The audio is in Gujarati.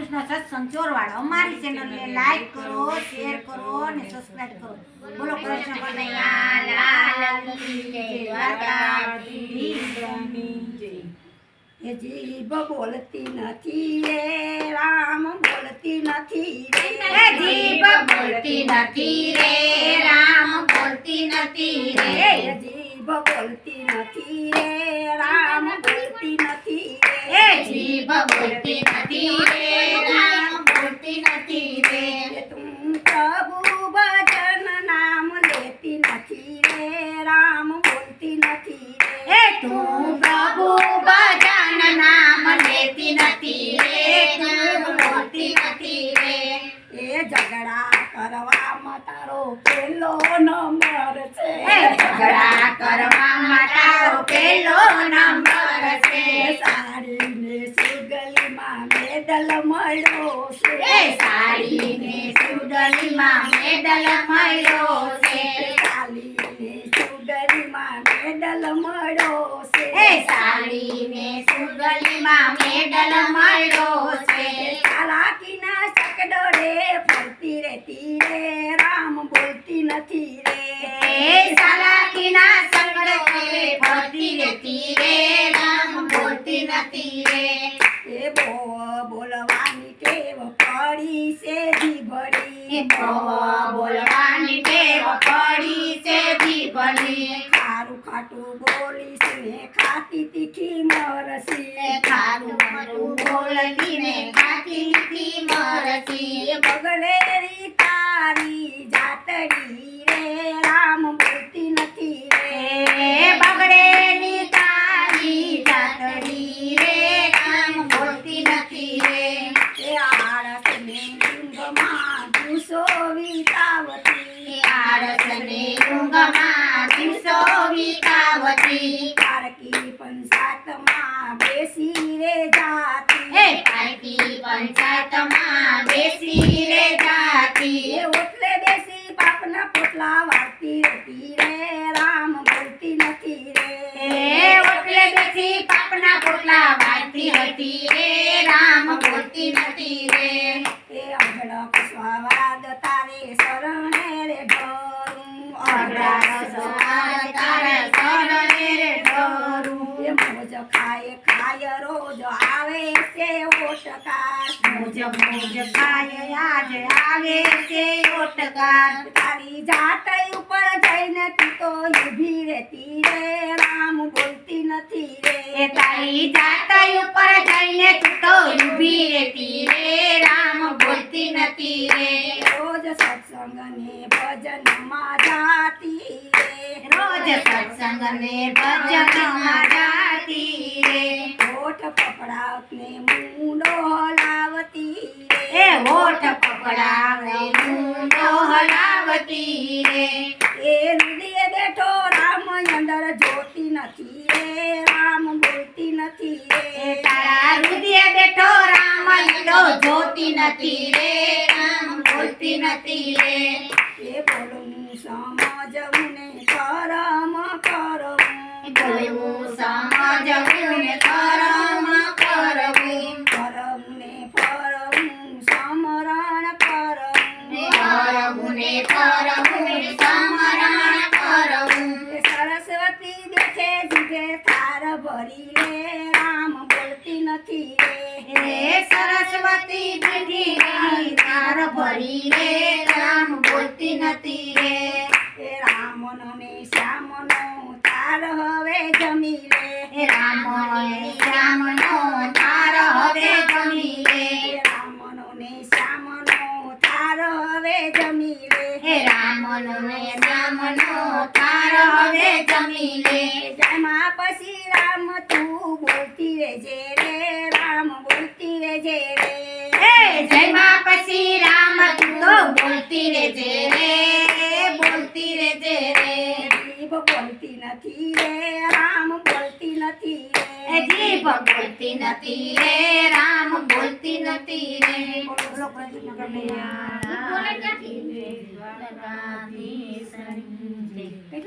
કૃષ્ણ સત્સંગ ચોરવાડ અમારી ચેનલને લાઈક કરો, શેર કરો અને સબસ્ક્રાઇબ કરો. બોલો કૃષ્ણ કનૈયા લાલ કી જય, દ્વારકાધીશની જય. એ જીભ બોલતી નથી રે રામ બોલતી નથી રે, એ જીભ બોલતી નથી રે રામ બોલતી નથી રે, એ જીભ બોલતી નથી રે રામ બોલતી નથી રે, એ જીભ બોલતી નથી રે રામ બોલતી નથી રે. તું પ્રભુ ભજન નામ લેતી નથી રે રામ બોલતી નથી રે, એ તું પ્રભુ ભજન નામ લેતી નથી રે તું બોલતી નથી રે. એ ઝઘડા કરવામાં તારો પેલો નંબર છે, એ ઝઘડા કરવામાં તારો પેલો નંબર છે, સાડીને સુગલીમાં મેડલ મળ્યો છે, એ સાડીને સુગલીમાં મેડલ મળ્યો છે, સાડીને સુગલીમાં મેડલ મળ્યો છે, એ સાડીને સુગલીમાં મેડલ મળ્યો છે. ચાલાકીના શકડોળે ફરતી રહેતી રે રામ બોલતી નથી રે, એ ચાલાકીના સંગડે ફરતી રહેતી રે રામ બોલતી નથી રે. એ બોલવાની ટેવ પડી છે જીભડી, બોલવાની ટેવ પડી છે જીભની, ખારું ખાટું બોલીશ ને ખાતી તીખી મરસી, ખારું ખારું બોલતી ને ખાતી મીઠી મરસી, બગડેરી તારી જાતડી રે રામ બોલતી નથી રે, બગડેલી તારી જાતડી રે રામ બોલતી નથી રે. એ આળસ ને ઊંઘમાં દિવસો વિતાવતી, આળસને ઊંઘમાં દિવસો વિતાવતી, પારકી પંચાયતમાં બેસી રે જાતી, હે પારકી પંચાયતમાં બેસી રે જાતી, એ ઓટલે બેસી બાપના પોટલા વાળતી રહેતી રે રામ બોલતી નથી રે, એ ઓટલે બેસી પાપના પોટલા વાળતી હતી રે રામ બોલતી નથી રે. એ અઢળક સ્વાદ તારે શરણે રે ઢોરું, અઢળક સ્વાદ તારે શરણે રે ઢોરું, એ મોજ ખાય રોજ આવે છે ઓટકાર, મોજ મોજ ખાય આજ આવે છે ઓટકાર, તારી જાત ઉપર જઈને તું તો ઊભી રહેતી રે રામ બોલતી નથી રે, એ તારી જાત ઉપર જઈને તું તો ઊભી રહેતી રે રામ બોલતી નથી રે. રોજ સત્સંગ ને ભજનમાં જાતી રે, રોજ સત્સંગ ને ભજનમાં જાતી રે, હોઠ પકડાવને મૂંડો હલાવતી રે, એ હોઠ પકડાવે મૂંડો હલાવતી રે, એ હૃદય બેઠો રામ અંદર જોતી નથી રે રામ બોલતી નથી એ રે, તારા હૃદય બેઠો રામ તો જોતી નથી રે રામ બોલતી નથી રે. એ બોલવું સમજવું ને કરમ કરવું, બોલવું સમજવું ને કર્મ કરવું, કરવું ને ફરવું સમરણ કરવું, કરવું ને કરવું ને સમરણ કરવું, એ સરસ્વતી બેઠે જીભે થાર ભરી રે રામ બોલતી નથી રે, હે સરસ્વતી બેઠી રહી તાર ભરી રે રામ બોલતી નથી રે. એ રામનો ને શ્યામનો તાર હવે જમી લે, હે રામ ને શ્યામનો તાર હવે જમી લે, એ રામનો ને શ્યામનો તાર હવે જમી લે, હે રામનો ને શ્યામનો તાર હવે જમી લે, જેમાં પછી રામ તું બોલતી રહેજે રે રામ બોલતી રહેજે રે, હે જયમાં પછી રામ તું તો બોલતી રહેજે રે બોલતી રહેજે રે. જીભ બોલતી નથી રે રામ બોલતી નથી રે, એ જીભ બોલતી નથી રે રામ બોલતી નથી રે. બોલો કૃષ્ણ કનૈયા. બોલો